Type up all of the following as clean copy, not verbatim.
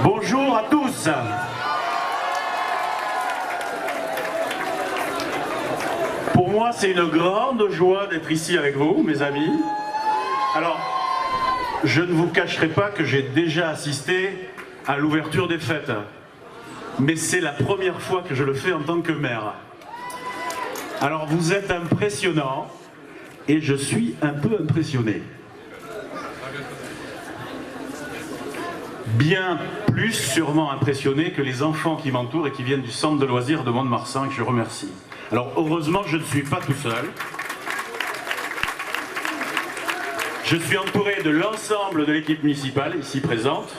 Bonjour à tous. Pour moi, c'est une grande joie d'être ici avec vous, mes amis. Alors, je ne vous cacherai pas que j'ai déjà assisté à l'ouverture des fêtes. Mais c'est la première fois que je le fais en tant que maire. Alors, vous êtes impressionnants et je suis un peu impressionné. Bien plus sûrement impressionné que les enfants qui m'entourent et qui viennent du centre de loisirs de Mont-de-Marsan, que je remercie. Alors heureusement, je ne suis pas tout seul. Je suis entouré de l'ensemble de l'équipe municipale ici présente.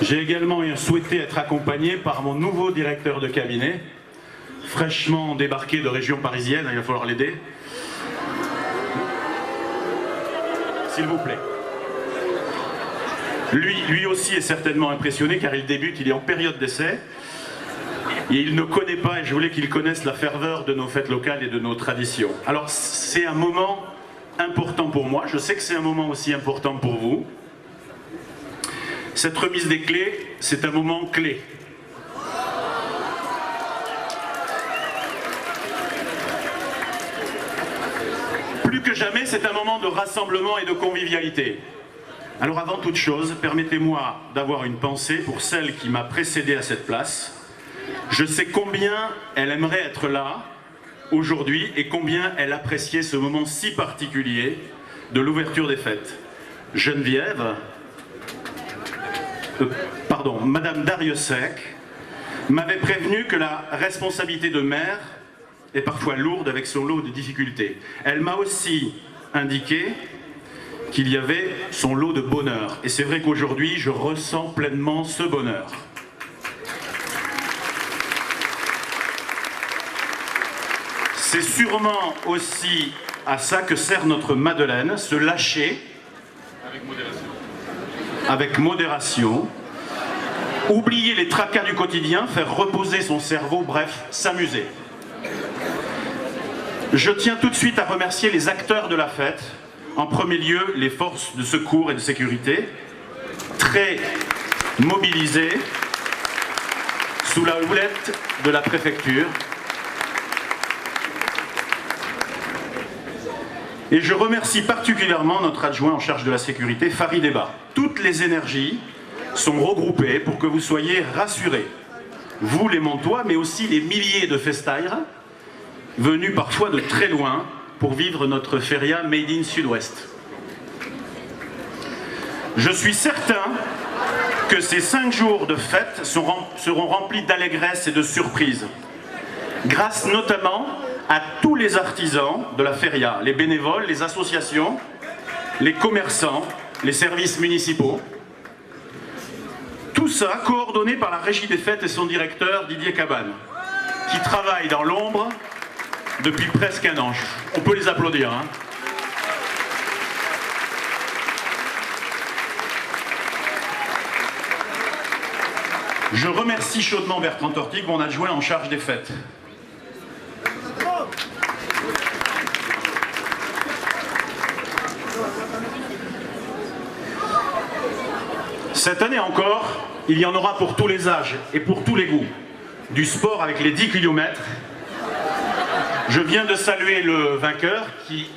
J'ai également souhaité être accompagné par mon nouveau directeur de cabinet, fraîchement débarqué de région parisienne, il va falloir l'aider. S'il vous plaît. Lui aussi est certainement impressionné car il débute, il est en période d'essai. Et il ne connaît pas, et je voulais qu'il connaisse la ferveur de nos fêtes locales et de nos traditions. Alors c'est un moment important pour moi, je sais que c'est un moment aussi important pour vous. Cette remise des clés, c'est un moment clé. Plus que jamais, c'est un moment de rassemblement et de convivialité. Alors avant toute chose, permettez-moi d'avoir une pensée pour celle qui m'a précédé à cette place. Je sais combien elle aimerait être là aujourd'hui et combien elle appréciait ce moment si particulier de l'ouverture des fêtes. Geneviève, Madame Dariussec, m'avait prévenu que la responsabilité de maire est parfois lourde avec son lot de difficultés. Elle m'a aussi indiqué qu'il y avait son lot de bonheur. Et c'est vrai qu'aujourd'hui, je ressens pleinement ce bonheur. C'est sûrement aussi à ça que sert notre Madeleine, se lâcher avec modération, oublier les tracas du quotidien, faire reposer son cerveau, bref, s'amuser. Je tiens tout de suite à remercier les acteurs de la fête, en premier lieu les forces de secours et de sécurité, très mobilisées sous la houlette de la préfecture. Et je remercie particulièrement notre adjoint en charge de la sécurité, Farid Eba. Toutes les énergies sont regroupées pour que vous soyez rassurés. Vous les Montois, mais aussi les milliers de festaires venus parfois de très loin pour vivre notre feria Made in Sud-Ouest. Je suis certain que ces 5 jours de fête seront remplis d'allégresse et de surprises, grâce notamment à tous les artisans de la feria, les bénévoles, les associations, les commerçants, les services municipaux. Tout ça coordonné par la Régie des Fêtes et son directeur Didier Cabane, qui travaille dans l'ombre depuis presque un an. On peut les applaudir. Hein. Je remercie chaudement Bertrand Tortig, mon adjoint en charge des fêtes. Cette année encore, il y en aura pour tous les âges et pour tous les goûts. Du sport avec les 10 km. Je viens de saluer le vainqueur qui...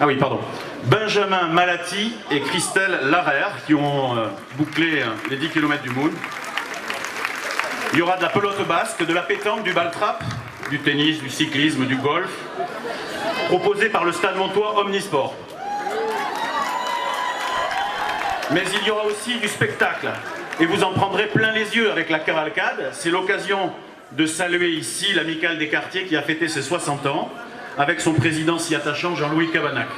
Ah oui, pardon. Benjamin Malati et Christelle Larère qui ont bouclé les 10 km du Moon. Il y aura de la pelote basque, de la pétanque, du ball-trap, du tennis, du cyclisme, du golf, proposé par le Stade Montois Omnisport. Mais il y aura aussi du spectacle. Et vous en prendrez plein les yeux avec la cavalcade. C'est l'occasion de saluer ici l'amicale des quartiers qui a fêté ses 60 ans, avec son président si attachant Jean-Louis Cabanac.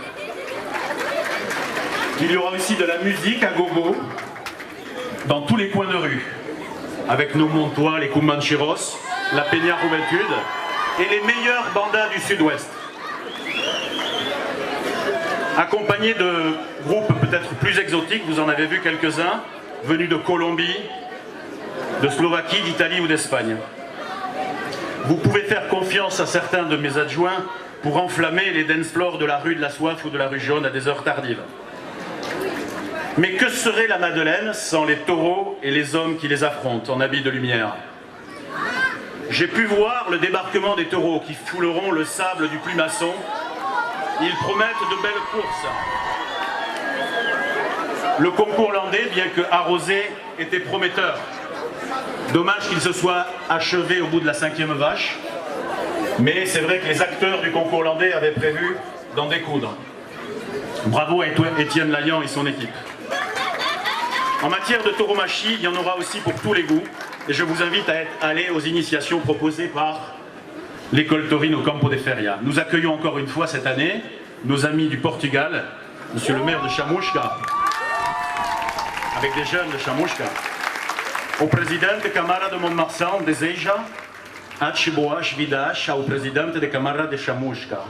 Il y aura aussi de la musique à gogo dans tous les coins de rue, avec nos Montois, les Comancheros, la Peña Juventud et les meilleurs bandas du Sud-Ouest. Accompagnés de groupes peut-être plus exotiques, vous en avez vu quelques-uns, venus de Colombie, de Slovaquie, d'Italie ou d'Espagne. Vous pouvez faire confiance à certains de mes adjoints pour enflammer les dance floors de la rue de la Soif ou de la rue Jaune à des heures tardives. Mais que serait la Madeleine sans les taureaux et les hommes qui les affrontent en habits de lumière? J'ai pu voir le débarquement des taureaux qui fouleront le sable du Plumasson. Ils promettent de belles courses. Le concours landais, bien que arrosé, était prometteur. Dommage qu'il se soit achevé au bout de la 5e vache. Mais c'est vrai que les acteurs du concours landais avaient prévu d'en découdre. Bravo à Étienne Laillant et son équipe. En matière de tauromachie, il y en aura aussi pour tous les goûts. Et je vous invite à aller aux initiations proposées par l'école taurine au Campo de Feria. Nous accueillons encore une fois cette année nos amis du Portugal, monsieur le maire de Chamusca, avec des jeunes de Chamusca. O presidente da Câmara de Montmarsan deseja as boas-vindas ao presidente da Câmara de Chamusca.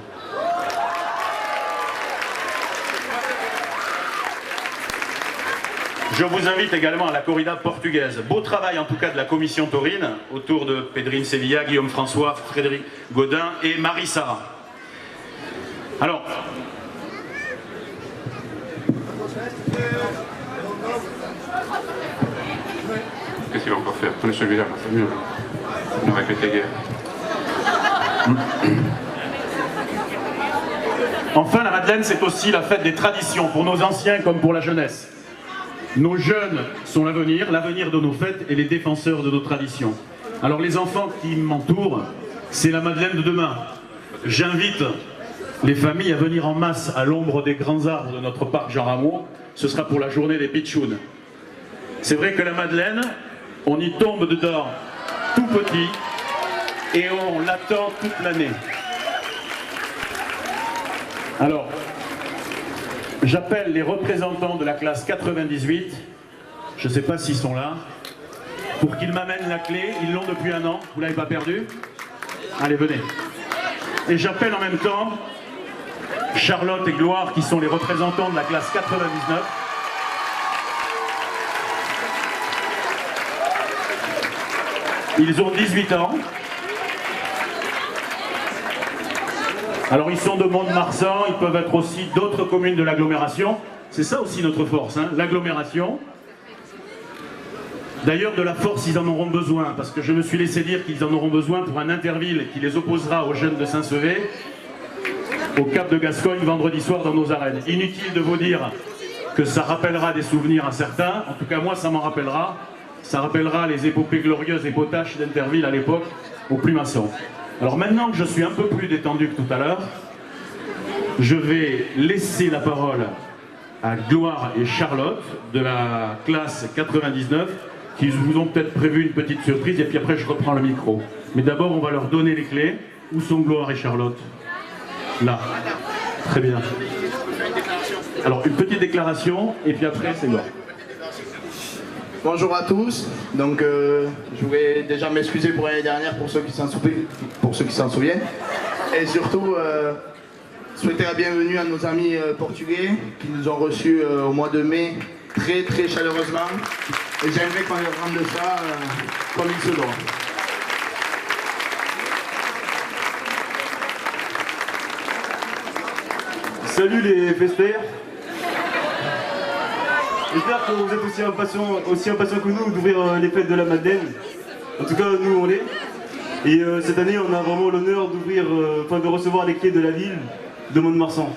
Je vous invite également à la corrida portugaise. Beau travail en tout cas de la commission taurine, autour de Pedrine Sevilla, Guillaume François, Frédéric Godin et Marie-Sara. Alors, qu'est-ce qu'il va encore faire? Prenez celui-là, c'est mieux. On va répéter guerre. Enfin, la Madeleine, c'est aussi la fête des traditions, pour nos anciens comme pour la jeunesse. Nos jeunes sont l'avenir de nos fêtes et les défenseurs de nos traditions. Alors les enfants qui m'entourent, c'est la Madeleine de demain. J'invite les familles à venir en masse à l'ombre des grands arbres de notre parc Jean Rameau. Ce sera pour la journée des pitchounes. C'est vrai que la Madeleine, on y tombe dedans tout petit et on l'attend toute l'année. Alors, j'appelle les représentants de la classe 98, je ne sais pas s'ils sont là, pour qu'ils m'amènent la clé. Ils l'ont depuis 1 an, vous ne l'avez pas perdu? Allez, venez. Et j'appelle en même temps Charlotte et Gloire, qui sont les représentants de la classe 99. Ils ont 18 ans. Alors ils sont de Mont-de-Marsan, ils peuvent être aussi d'autres communes de l'agglomération. C'est ça aussi notre force, hein, l'agglomération. D'ailleurs de la force ils en auront besoin, parce que je me suis laissé dire qu'ils en auront besoin pour un interville qui les opposera aux jeunes de Saint-Sevé, au Cap de Gascogne vendredi soir dans nos arènes. Inutile de vous dire que ça rappellera des souvenirs à certains, en tout cas moi ça m'en rappellera. Ça rappellera les épopées glorieuses et potaches d'Interville à l'époque, au Plumasson. Alors maintenant que je suis un peu plus détendu que tout à l'heure, je vais laisser la parole à Gloire et Charlotte de la classe 99 qui vous ont peut-être prévu une petite surprise et puis après je reprends le micro. Mais d'abord on va leur donner les clés. Où sont Gloire et Charlotte? Là. Très bien. Alors une petite déclaration et puis après c'est Gloire. Bonjour à tous, donc je voulais déjà m'excuser pour l'année dernière pour ceux qui s'en souviennent et surtout souhaiter la bienvenue à nos amis portugais qui nous ont reçus au mois de mai très chaleureusement et j'aimerais qu'on leur rende ça comme il se doit. Salut les festeurs. J'espère que vous êtes aussi impatients que nous d'ouvrir les fêtes de la Madeleine. En tout cas, nous on l'est. Et cette année, on a vraiment l'honneur d'ouvrir, de recevoir les clés de la ville de Mont-de-Marsan.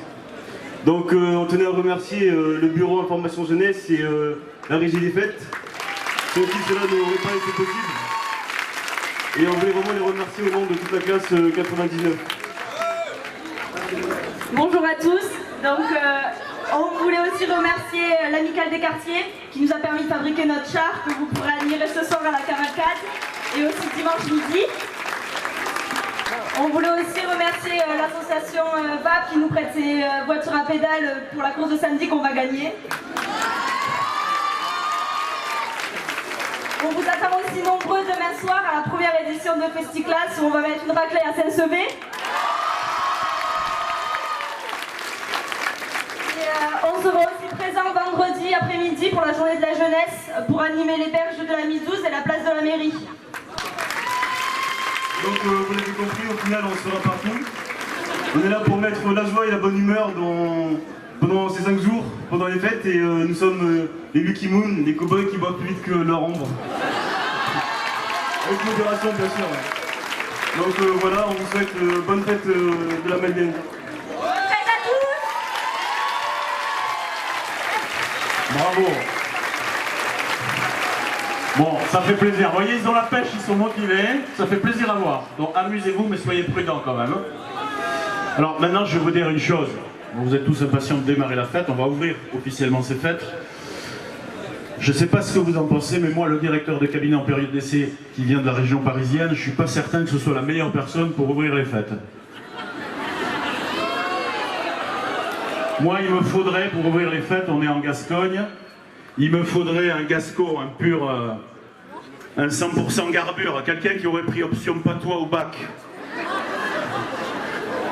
Donc, on tenait à remercier le bureau information jeunesse et la régie des fêtes, sans qui cela n'aurait pas été possible. Et on voulait vraiment les remercier au nom de toute la classe 99. Bonjour à tous. Donc, on voulait aussi remercier l'Amicale des quartiers qui nous a permis de fabriquer notre char que vous pourrez admirer ce soir à la cavalcade et aussi dimanche midi. On voulait aussi remercier l'association VAP qui nous prête ses voitures à pédales pour la course de samedi qu'on va gagner. On vous attend aussi nombreux demain soir à la première édition de Festiclass où on va mettre une raclée à Saint-Sevé. On sera aussi présent vendredi après-midi pour la journée de la jeunesse pour animer les berges de la Midouze et la place de la mairie. Donc vous l'avez compris, au final on sera partout. On est là pour mettre la joie et la bonne humeur pendant ces 5 jours, pendant les fêtes, et nous sommes les Lucky Moon, les cow-boys qui boivent plus vite que leur ombre. Avec modération, bien sûr. Donc voilà, on vous souhaite bonne fête de la Madeleine. Fête à tous! Bravo. Bon, ça fait plaisir. Vous voyez, ils ont la pêche, ils sont motivés. Ça fait plaisir à voir. Donc amusez-vous, mais soyez prudents quand même. Alors maintenant, je vais vous dire une chose. Vous êtes tous impatients de démarrer la fête. On va ouvrir officiellement ces fêtes. Je ne sais pas ce que vous en pensez, mais moi, le directeur de cabinet en période d'essai qui vient de la région parisienne, je ne suis pas certain que ce soit la meilleure personne pour ouvrir les fêtes. Moi, il me faudrait, pour ouvrir les fêtes, on est en Gascogne, il me faudrait un Gasco, un pur, un 100% garbure, quelqu'un qui aurait pris option patois au bac.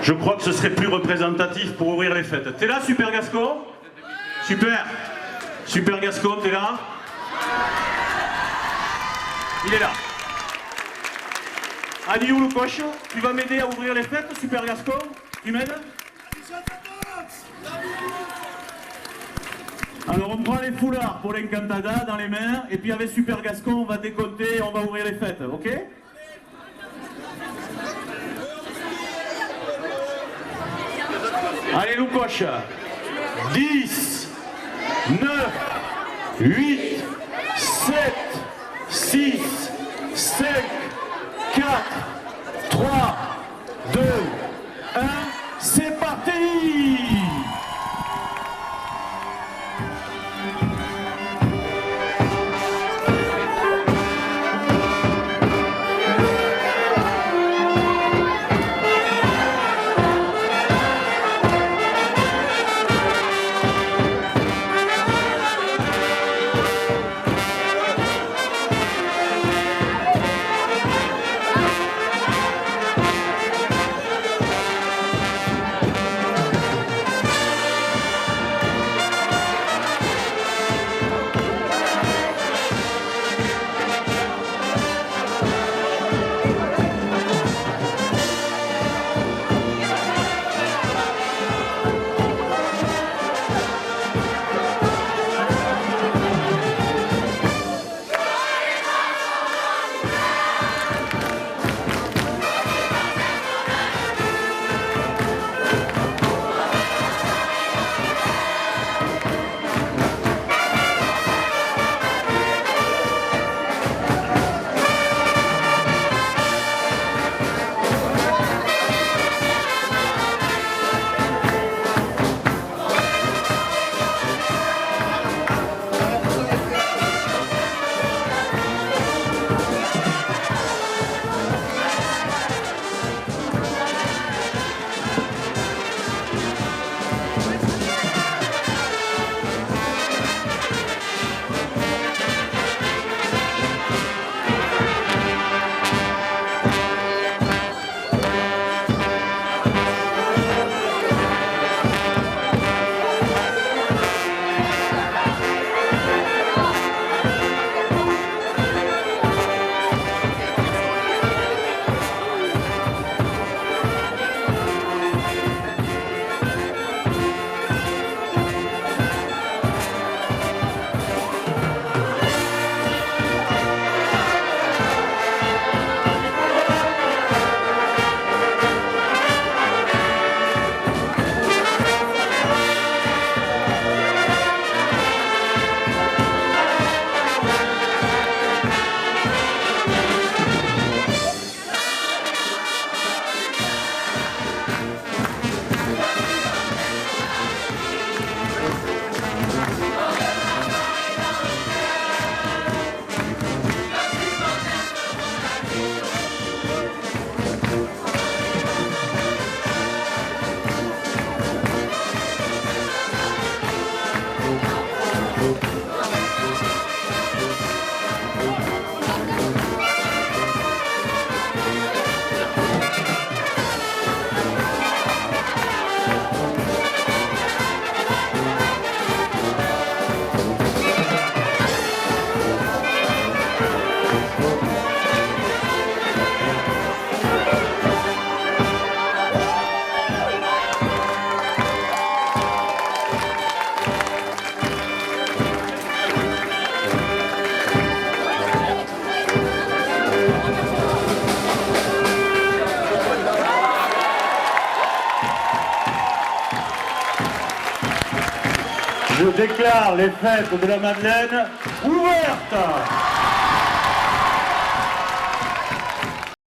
Je crois que ce serait plus représentatif pour ouvrir les fêtes. T'es là, Super Gasco? Super. Super Gasco, t'es là? Il est là. Adieu le coche, tu vas m'aider à ouvrir les fêtes, Super Gasco? Tu m'aides? Alors on prend les foulards pour l'Encantada dans les mains, et puis avec Super Gasco, on va décompter et on va ouvrir les fêtes, ok? Allez, Loukoche. 10, 9, 8, 7, 6, 5, 4, 3, 2, 1, c'est parti! Je déclare les fêtes de la Madeleine ouvertes.